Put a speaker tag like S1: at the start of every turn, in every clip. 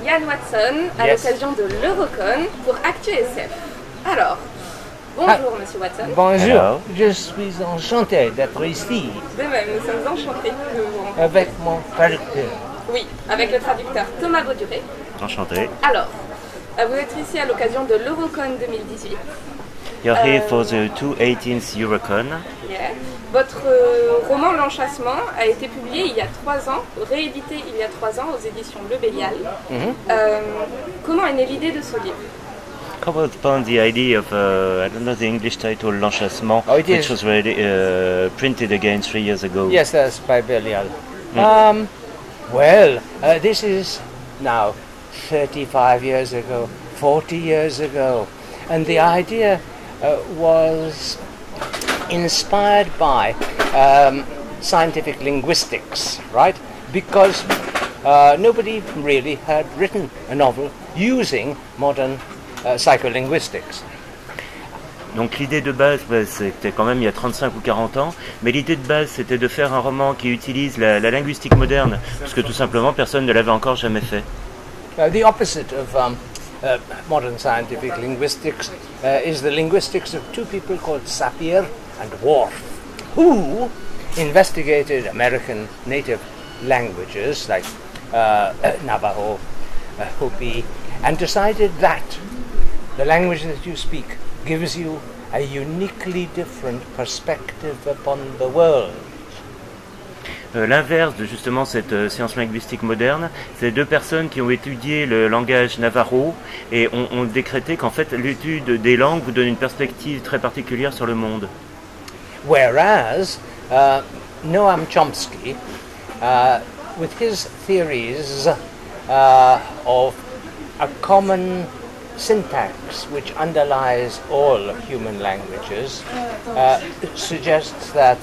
S1: Yann Watson à l'occasion de l'Eurocon pour Actu SF. Alors, bonjour Monsieur Watson.
S2: Bonjour, hello. Je suis enchanté d'être ici.
S1: De même, nous sommes enchantés de vous rencontrer.
S2: Avec mon traducteur.
S1: Oui, avec le traducteur Thomas Bauduré.
S3: Enchanté.
S1: Alors, vous êtes ici à l'occasion de l'Eurocon 2018.
S3: You're here for the 2018 Eurocon.
S1: Yeah. Votre roman L'Enchâssement a été publié il y a 3 ans, réédité il y a 3 ans aux éditions Le Bélial. Comment est née l'idée de ce livre?
S3: Come upon the idea of, I don't know the English title, L'Enchâssement, which was already printed again 3 years ago.
S2: Yes, that's by Bélial. This is now 35 years ago, 40 years ago, and the idea was inspired by scientific linguistics, right? Because nobody really had written a novel using modern psycholinguistics.
S3: Donc l'idée de base, c'était quand même il y a 35 ou 40 ans, mais l'idée de base c'était de faire un roman qui utilise la linguistique moderne, parce que tout simplement personne ne l'avait encore jamais fait.
S2: The opposite of modern scientific linguistics is the linguistics of two people called Sapir and Worf, who investigated American native languages like Navajo, Hopi, and decided that the language that you speak gives you a uniquely different perspective upon the world.
S3: L'inverse de justement cette science linguistique moderne, c'est deux personnes qui ont étudié le langage navajo et ont décrété qu'en fait l'étude des langues vous donne une perspective très particulière sur le monde.
S2: Whereas Noam Chomsky, with his theories of a common syntax which underlies all human languages, suggests that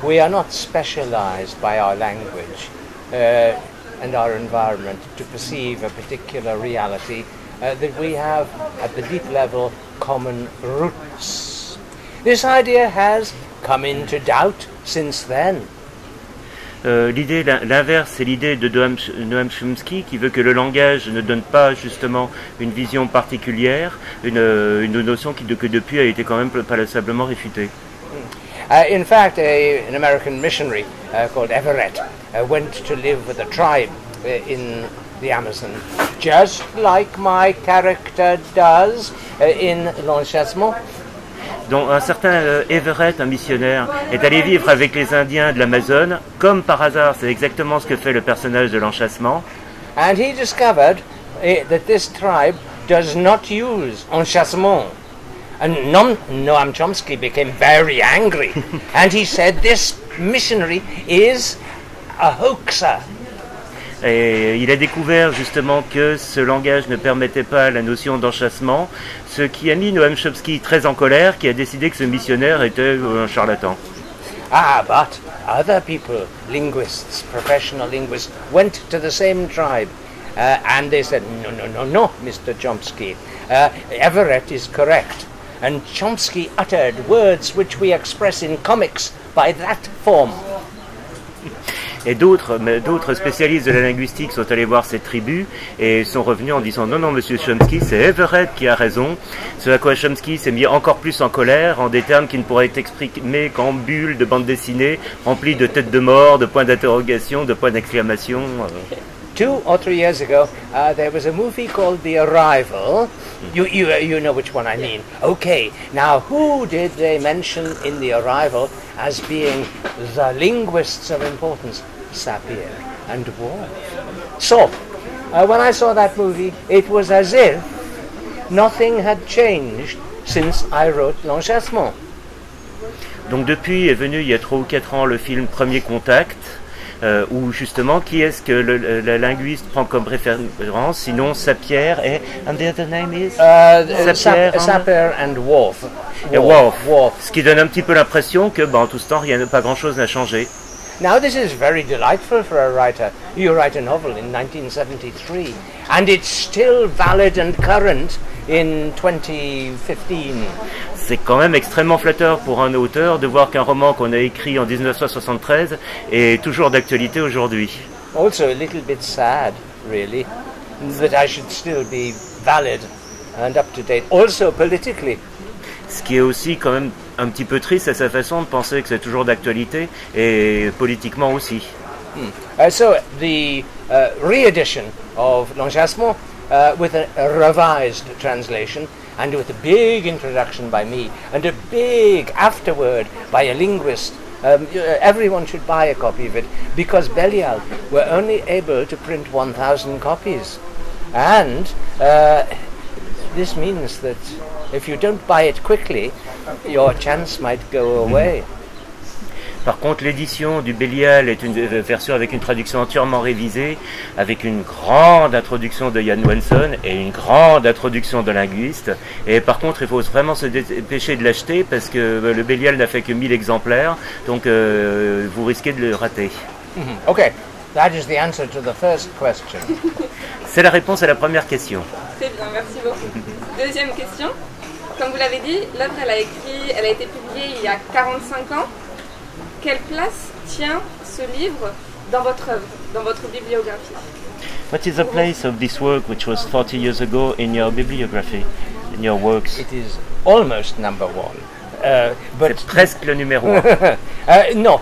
S2: we are not specialized by our language and our environment to perceive a particular reality, that we have, at the deep level, common roots. This idea has come into doubt since then.
S3: L'idée, l'inverse, c'est l'idée de Noam Chomsky qui veut que le langage ne donne pas justement une vision particulière, une notion que depuis a été quand même passablement réfutée.
S2: In fact, an American missionary called Everett went to live with a tribe in the Amazon, just like my character does in L'Enchâssement.
S3: Donc un certain Everett, un missionnaire, est allé vivre avec les Indiens de l'Amazone, comme par hasard, c'est exactement ce que fait le personnage de L'Enchâssement.
S2: And he discovered that this tribe does not use Enchâssement. And Noam Chomsky became very angry, and he said this missionary is a hoaxer.
S3: Et il a découvert justement que ce langage ne permettait pas la notion d'enchâssement, ce qui a mis Noam Chomsky très en colère, qui a décidé que ce missionnaire était un charlatan.
S2: But other people, linguists, professional linguists, went to the same tribe, and they said, no, Mr. Chomsky, Everett is correct. And Chomsky uttered words which we express in comics by that form.
S3: Et d'autres spécialistes de la linguistique sont allés voir cette tribu et sont revenus en disant non, monsieur Chomsky, c'est Everett qui a raison. Ce à quoi Chomsky s'est mis encore plus en colère en des termes qui ne pourraient être exprimés qu'en bulles de bande dessinée, remplies de têtes de mort, de points d'interrogation, de points d'exclamation.
S2: 2 or 3 years ago, there was a movie called The Arrival. You know which one I mean. Okay, now who did they mention in The Arrival as being the linguists of importance? Sapir and Worf. So, when I saw that movie, it was as if nothing had changed since I wrote L'Enchâssement.
S3: Donc depuis est venu il y a 3 ou 4 ans le film Premier Contact, où justement qui est-ce que la linguiste prend comme référence, sinon Sapir et and the other name is
S2: Sapir and Worf.
S3: Et Worf. Ce qui donne un petit peu l'impression que en tout ce temps pas grand-chose n'a changé.
S2: Now this is very delightful for a writer. You write a novel in 1973 and it's still valid and current in 2015.
S3: C'est quand même extrêmement flatteur pour un auteur de voir qu'un roman qu'on a écrit en 1973 est toujours d'actualité aujourd'hui.
S2: Also a little bit sad, really. that I should still be valid and up to date, also politically.
S3: Ce qui est aussi quand même un petit peu triste à sa façon de penser que c'est toujours d'actualité et politiquement aussi.
S2: So the re-edition of L'Enchâssement with a revised translation and with a big introduction by me and a big afterword by a linguist. Everyone should buy a copy of it because Belial were only able to print 1,000 copies. And this means that if you don't buy it quickly, your chance might go away.
S3: Par contre, l'édition du Bélial est une version avec une traduction entièrement révisée, avec une grande introduction de Ian Swanson et une grande introduction de linguiste. Et par contre, il faut vraiment se dépêcher de l'acheter parce que le Bélial n'a fait que 1000 exemplaires, donc vous risquez de le rater.
S2: Okay, that is the answer to the first question.
S3: C'est la réponse à la première question.
S1: Très bien, merci beaucoup. Deuxième question. Comme vous l'avez dit, l'œuvre elle a été publiée il y a 45 ans. Quelle place tient ce livre dans votre œuvre, dans votre bibliographie?
S3: What is the place of this work which was 40 years ago in your bibliography, in your works?
S2: It is almost number one. But
S3: C'est presque le numéro 1.
S2: no,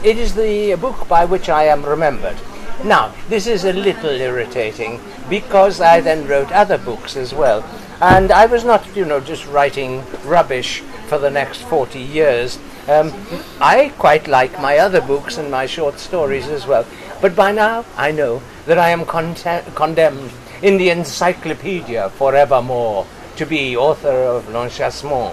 S2: it is the book by which I am remembered. Now, this is a little irritating because I then wrote other books as well. And I was not, just writing rubbish for the next 40 years. I quite like my other books and my short stories as well. But by now, I know that I am condemned in the encyclopedia forevermore to be author of L'Enchâssement.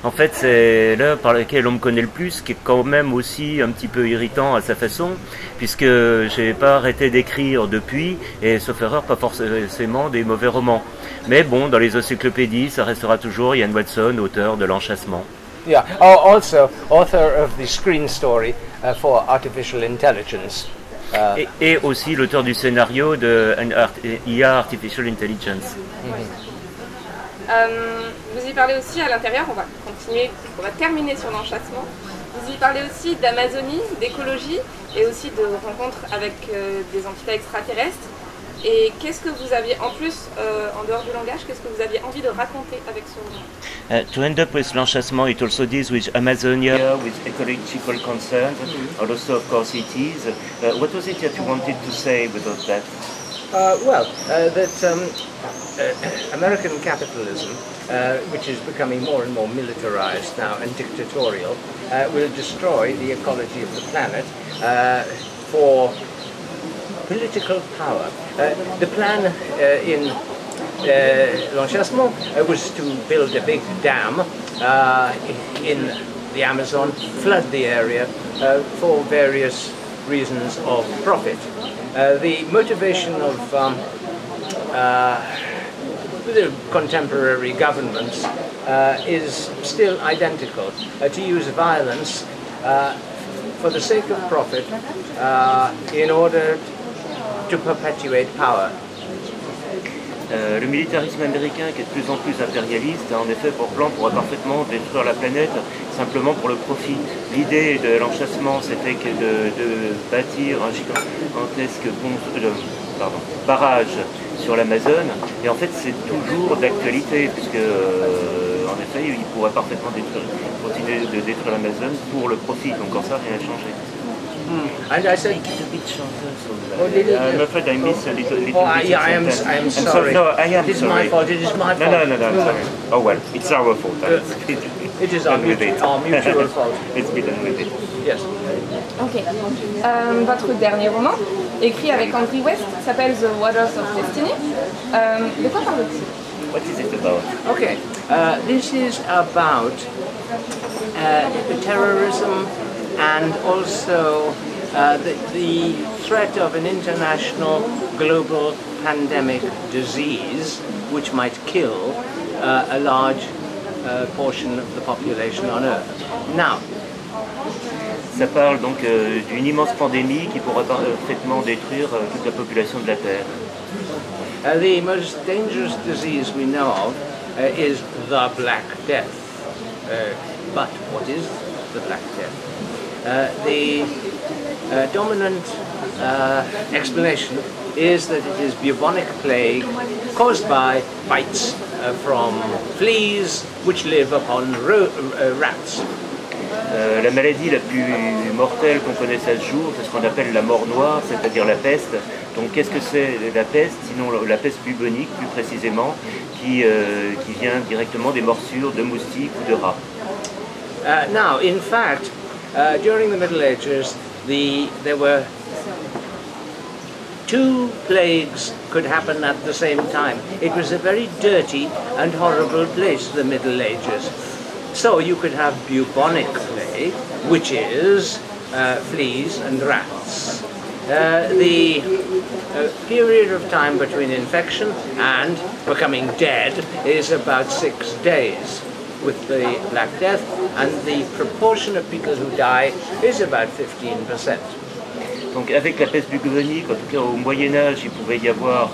S3: En fait, c'est l'œuvre par laquelle on me connaît le plus, qui est quand même aussi un petit peu irritant à sa façon, puisque j'ai pas arrêté d'écrire depuis, et sauf erreur, pas forcément des mauvais romans. Mais bon, dans les encyclopédies, ça restera toujours Ian Watson, auteur de L'Enchâssement.
S2: Yeah. Oh, also author of the screen story for Artificial Intelligence.
S3: Et aussi l'auteur du scénario de IA Artificial Intelligence.
S1: Vous y parlez aussi à l'intérieur, on va terminer sur L'Enchâssement. Vous y parlez aussi d'Amazonie, d'écologie et aussi de rencontres avec des entités extraterrestres. Et qu'est-ce que vous aviez en plus, en dehors du langage, qu'est-ce que vous aviez envie de raconter avec ce roman?
S3: To end up with L'Enchâssement, it also deals with Amazonia, with ecological concerns, and also of course it is. What was it that you wanted to say about that?
S2: That American capitalism, which is becoming more and more militarized now and dictatorial, will destroy the ecology of the planet for political power. The plan in L'Enchâssement was to build a big dam in the Amazon, flood the area for various reasons of profit. The motivation of the contemporary governments is still identical, to use violence for the sake of profit in order to perpetuate power.
S3: Le militarisme américain qui est de plus en plus impérialiste a en effet pour plan pourrait parfaitement détruire la planète simplement pour le profit. L'idée de L'Enchâssement c'était de bâtir un gigantesque barrage sur l'Amazone et en fait c'est toujours d'actualité puisque en effet il pourrait parfaitement continuer de détruire l'Amazone pour le profit, donc en ça rien n'a changé.
S2: And I said,
S3: I'm afraid I missed a little
S2: yeah, I am sorry.
S3: No, I am
S2: it is
S3: sorry.
S2: my fault. It is my fault.
S3: No, sorry. Oh well, it's our fault.
S2: It is our mutual fault.
S3: It's been done with it.
S2: Yes.
S1: Ok. Votre dernier roman, écrit avec Andrew West, s'appelle The Waters of Destiny. De quoi parle-t-il?
S3: What is it about?
S2: Okay. This is about terrorism and also the threat of an international global pandemic disease which might kill a large portion of the population on Earth. Now,
S3: ça parle donc d'une immense pandémie qui pourrait parfaitement détruire toute la population de la Terre.
S2: The most dangerous disease we know of is the Black Death. But what is the Black Death? The dominant explanation is that it is bubonic plague caused by bites from fleas which live upon rats.
S3: La maladie la plus mortelle qu'on connaisse à ce jour, c'est ce qu'on appelle la mort noire, c'est-à-dire la peste. Donc qu'est-ce que c'est la peste? Sinon la peste bubonique plus précisément, qui vient directement des morsures de moustiques ou de rats.
S2: Now, in fact, during the Middle Ages, there were two plagues could happen at the same time. It was a very dirty and horrible place, the Middle Ages. So you could have bubonic plague, which is fleas and rats. The period of time between infection and becoming dead is about 6 days with the Black Death, and the proportion of people who die is about 15%.
S3: Donc avec la peste bubonique, en tout cas au Moyen-Âge, il pouvait y avoir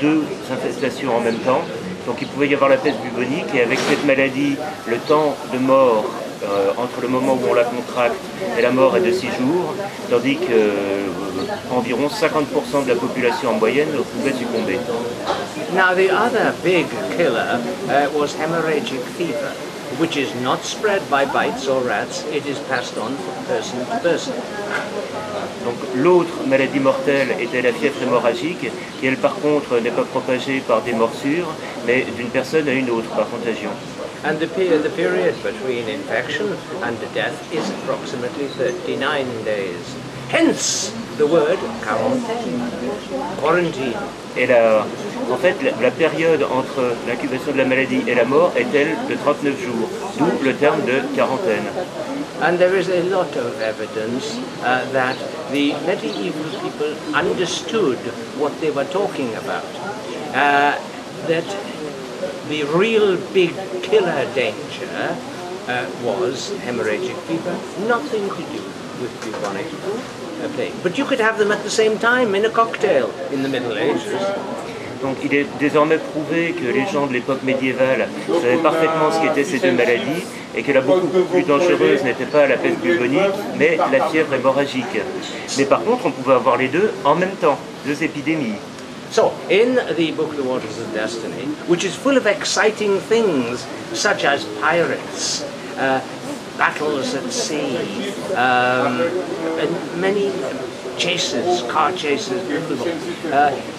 S3: deux infestations en même temps. Donc il pouvait y avoir la peste bubonique, et avec cette maladie, le temps de mort entre le moment où on la contracte et la mort est de 6 jours, tandis qu'environ 50% de la population en moyenne pouvait succomber.
S2: Now the other big killer was hemorrhagic fever, which is not spread by bites or rats, it is passed on from person to person.
S3: Donc l'autre maladie mortelle était la fièvre hémorragique, qui elle par contre n'est pas propagée par des morsures, mais d'une personne à une autre par contagion.
S2: And the period between infection and death is approximately 39 days. Hence the word quarantine.
S3: Et en fait, la période entre l'incubation de la maladie et la mort est-elle de 39 jours, d'où le terme de quarantaine.
S2: And there is a lot of evidence that the medieval people understood what they were talking about. That the real big killer danger was hemorrhagic fever, nothing to do with bubonic plague. But you could have them at the same time in a cocktail in the Middle Ages.
S3: Donc il est désormais prouvé que les gens de l'époque médiévale savaient parfaitement ce qu'étaient ces deux maladies et que la beaucoup plus dangereuse n'était pas la peste bubonique, mais la fièvre hémorragique. Mais par contre, on pouvait avoir les deux en même temps, deux épidémies.
S2: So, in the book The Waters of Destiny, which is full of exciting things such as pirates, battles at sea, and many chases, car chases,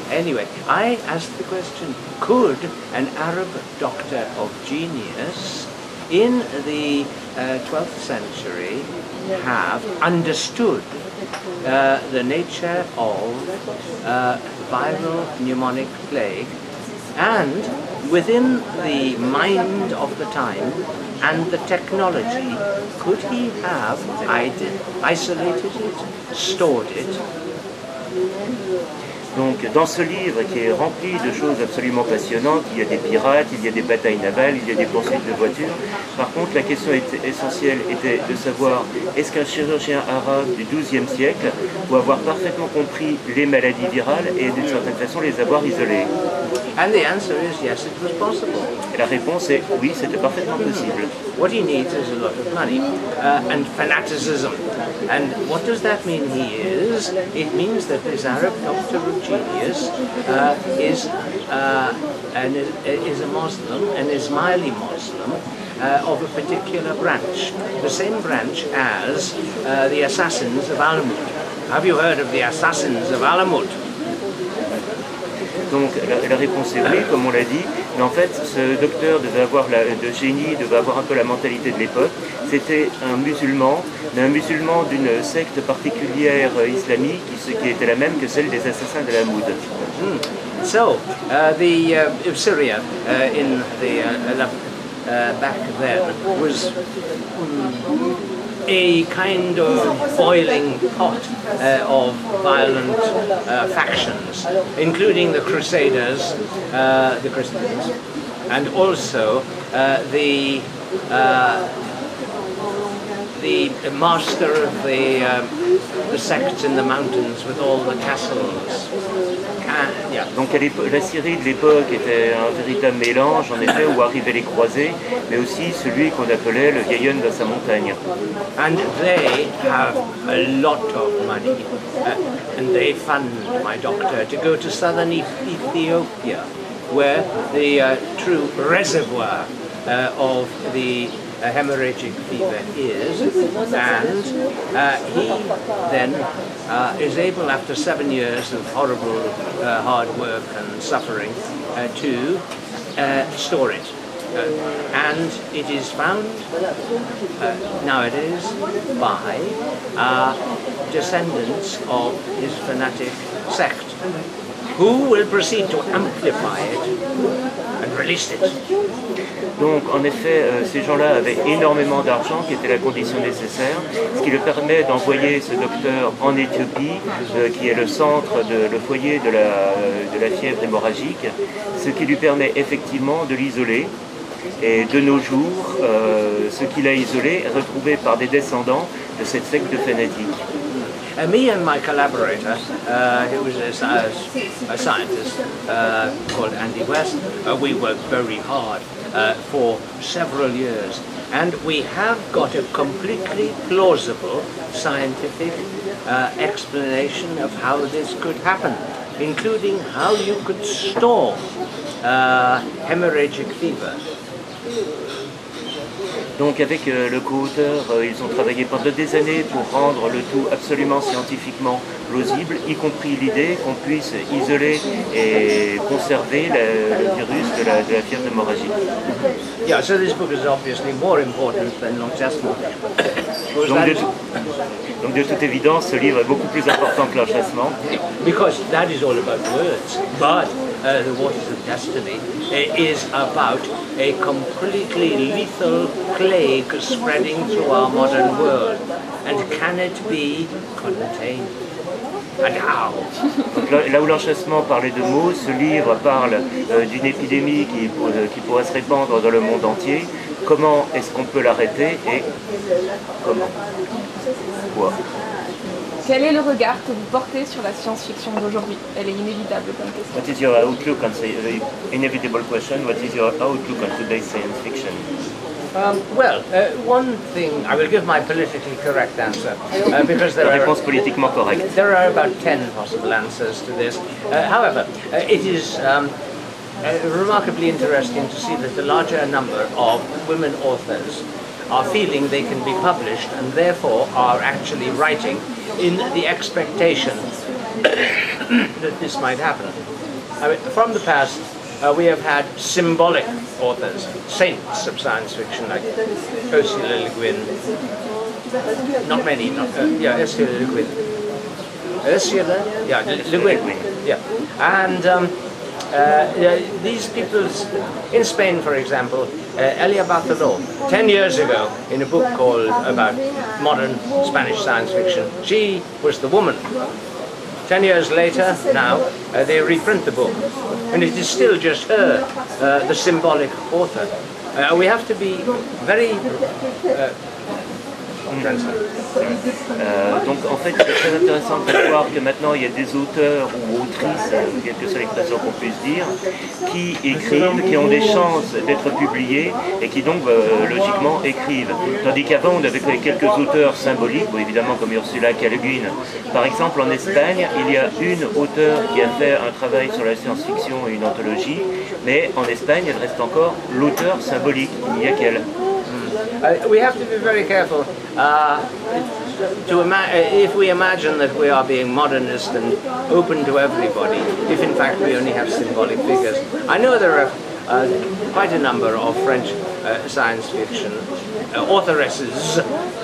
S2: anyway, I asked the question, could an Arab doctor of genius in the 12th century have understood the nature of viral pneumonic plague, and within the mind of the time and the technology, could he have isolated it, stored it?
S3: Donc dans ce livre qui est rempli de choses absolument passionnantes, il y a des pirates, il y a des batailles navales, il y a des poursuites de voitures. Par contre, la question essentielle était de savoir est-ce qu'un chirurgien arabe du XIIe siècle peut avoir parfaitement compris les maladies virales et d'une certaine façon les avoir isolées.
S2: And the answer is yes, it was possible.
S3: Et la réponse est oui, c'était parfaitement possible.
S2: What he needs is a lot of money and fanaticism. And what does that mean he is? It means that this Arab doctor of genius is a Muslim, an Ismaili Muslim, of a particular branch, the same branch as the assassins of Alamut. Have you heard of the assassins of Alamut?
S3: Donc la réponse est oui, comme on l'a dit, mais en fait ce docteur devait avoir de génie, devait avoir un peu la mentalité de l'époque. C'était un musulman, mais un musulman d'une secte particulière islamique qui était la même que celle des assassins de la Moude.
S2: So, Syria in the back then was a kind of boiling pot of violent factions, including the Crusaders, the Christians, and also the master of the sects in the mountains with all the castles,
S3: Donc la Syrie de l'époque était un véritable mélange, en effet, où arrivaient les croisés, mais aussi celui qu'on appelait le vieil homme dans sa montagne.
S2: And they have a lot of money, and they fund my doctor to go to southern Ethiopia, where the true reservoir of the hemorrhagic fever is, and he then is able, after 7 years of horrible hard work and suffering, to store it. And it is found nowadays by descendants of his fanatic sect, who will proceed to amplify it and release it.
S3: Donc en effet, ces gens-là avaient énormément d'argent, qui était la condition nécessaire, ce qui leur permet d'envoyer ce docteur en Éthiopie, qui est le centre, le foyer de la fièvre hémorragique, ce qui lui permet effectivement de l'isoler. Et de nos jours, ce qu'il a isolé est retrouvé par des descendants de cette secte de fanatiques.
S2: Me and my collaborator, who was a scientist called Andy West, we worked very hard for several years, and we have got a completely plausible scientific explanation of how this could happen, including how you could store hemorrhagic fever.
S3: Donc avec le co-auteur, ils ont travaillé pendant des années pour rendre le tout absolument scientifiquement plausible, y compris l'idée qu'on puisse isoler et conserver le virus de la fièvre hémorragique.
S2: Yeah, so this book is obviously more important than l'enchassement.
S3: Donc de toute évidence, ce livre est beaucoup plus important que l'enchassement.
S2: Because that is all about words, but The Waters of Destiny is about a completely lethal plague spreading through our modern world. And can it be contained? And how?
S3: Donc là où l'enchassement parlait de mots, ce livre parle d'une épidémie qui pourrait se répandre dans le monde entier. Comment est-ce qu'on peut l'arrêter et comment? Quoi?
S1: Quel est le regard que vous portez sur la science-fiction d'aujourd'hui? Elle est inévitable comme question.
S3: What is your outlook on the inevitable question? What is your outlook on today's science fiction?
S2: One thing, I will give my politically correct answer, because there
S3: réponse politiquement correcte.
S2: There are about 10 possible answers to this. However, it is remarkably interesting to see that the larger number of women authors are feeling they can be published and therefore are actually writing in the expectation that this might happen. I mean, from the past, we have had symbolic authors, saints of science fiction, like Ursula Le Guin. Not many, Ursula Le Guin. Le Guin. Yeah, and these people, in Spain, for example, Elia Bartoló, 10 years ago, in a book called about modern Spanish science fiction, she was the woman. 10 years later, now, they reprint the book, and it is still just her, the symbolic author. We have to be very...
S3: Donc en fait c'est très intéressant de voir que maintenant il y a des auteurs ou autrices, quelle que soit l'expression qu'on puisse dire, qui écrivent, qui ont des chances d'être publiés et qui donc logiquement écrivent. Tandis qu'avant on avait quelques auteurs symboliques, évidemment comme Ursula Le Guin. Par exemple en Espagne il y a une auteure qui a fait un travail sur la science-fiction et une anthologie, mais en Espagne elle reste encore l'auteur symbolique, il n'y a qu'elle.
S2: We have to be very careful if we imagine that we are being modernist and open to everybody, if in fact we only have symbolic figures. I know there are quite a number of French science fiction authoresses,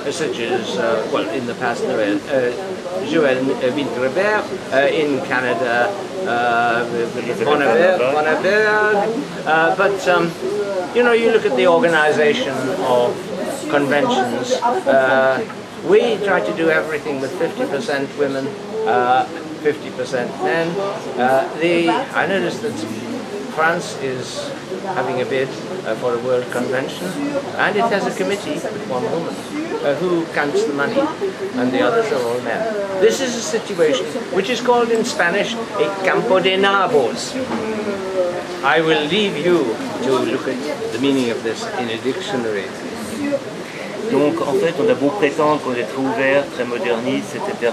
S2: such as, in the past, Joëlle Vintrebert, in Canada, Vonneberg, but you look at the organization of conventions, we try to do everything with 50% women, 50% men. I noticed that France is having a bid for a world convention, and it has a committee with one woman. who counts the money, and the others are all men. This is a situation which is called in Spanish a campo de nabos. I will leave you to look at the meaning of this in a dictionary.
S3: Donc en fait, on a beau prétendre qu'on est très ouvert, très moderniste, etc.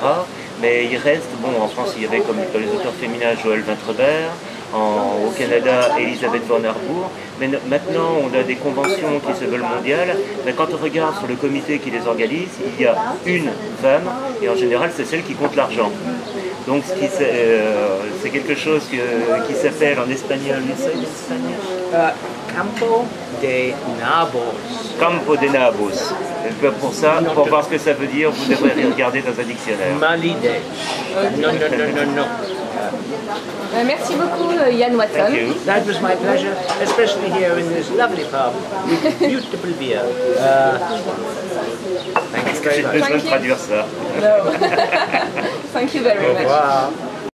S3: Mais il reste, bon, en France, il y avait comme les auteurs féminins Joël Vintrebert, au Canada, Elisabeth von Harbour. Mais maintenant, on a des conventions qui se veulent mondiales. Mais quand on regarde sur le comité qui les organise, il y a une femme, et en général, c'est celle qui compte l'argent. Donc c'est quelque chose qui s'appelle en espagnol,
S2: Campo de Nabos.
S3: Campo de Nabos. Pour ça, pour voir ce que ça veut dire, vous devrez regarder dans un dictionnaire.
S2: Malide. Non.
S4: Merci beaucoup Yann Watson.
S2: That was my pleasure, especially here in this lovely pub with beautiful beer. Thank you very much.
S3: J'ai besoin de traduire ça.
S4: No. Thank you very much.
S2: Au revoir.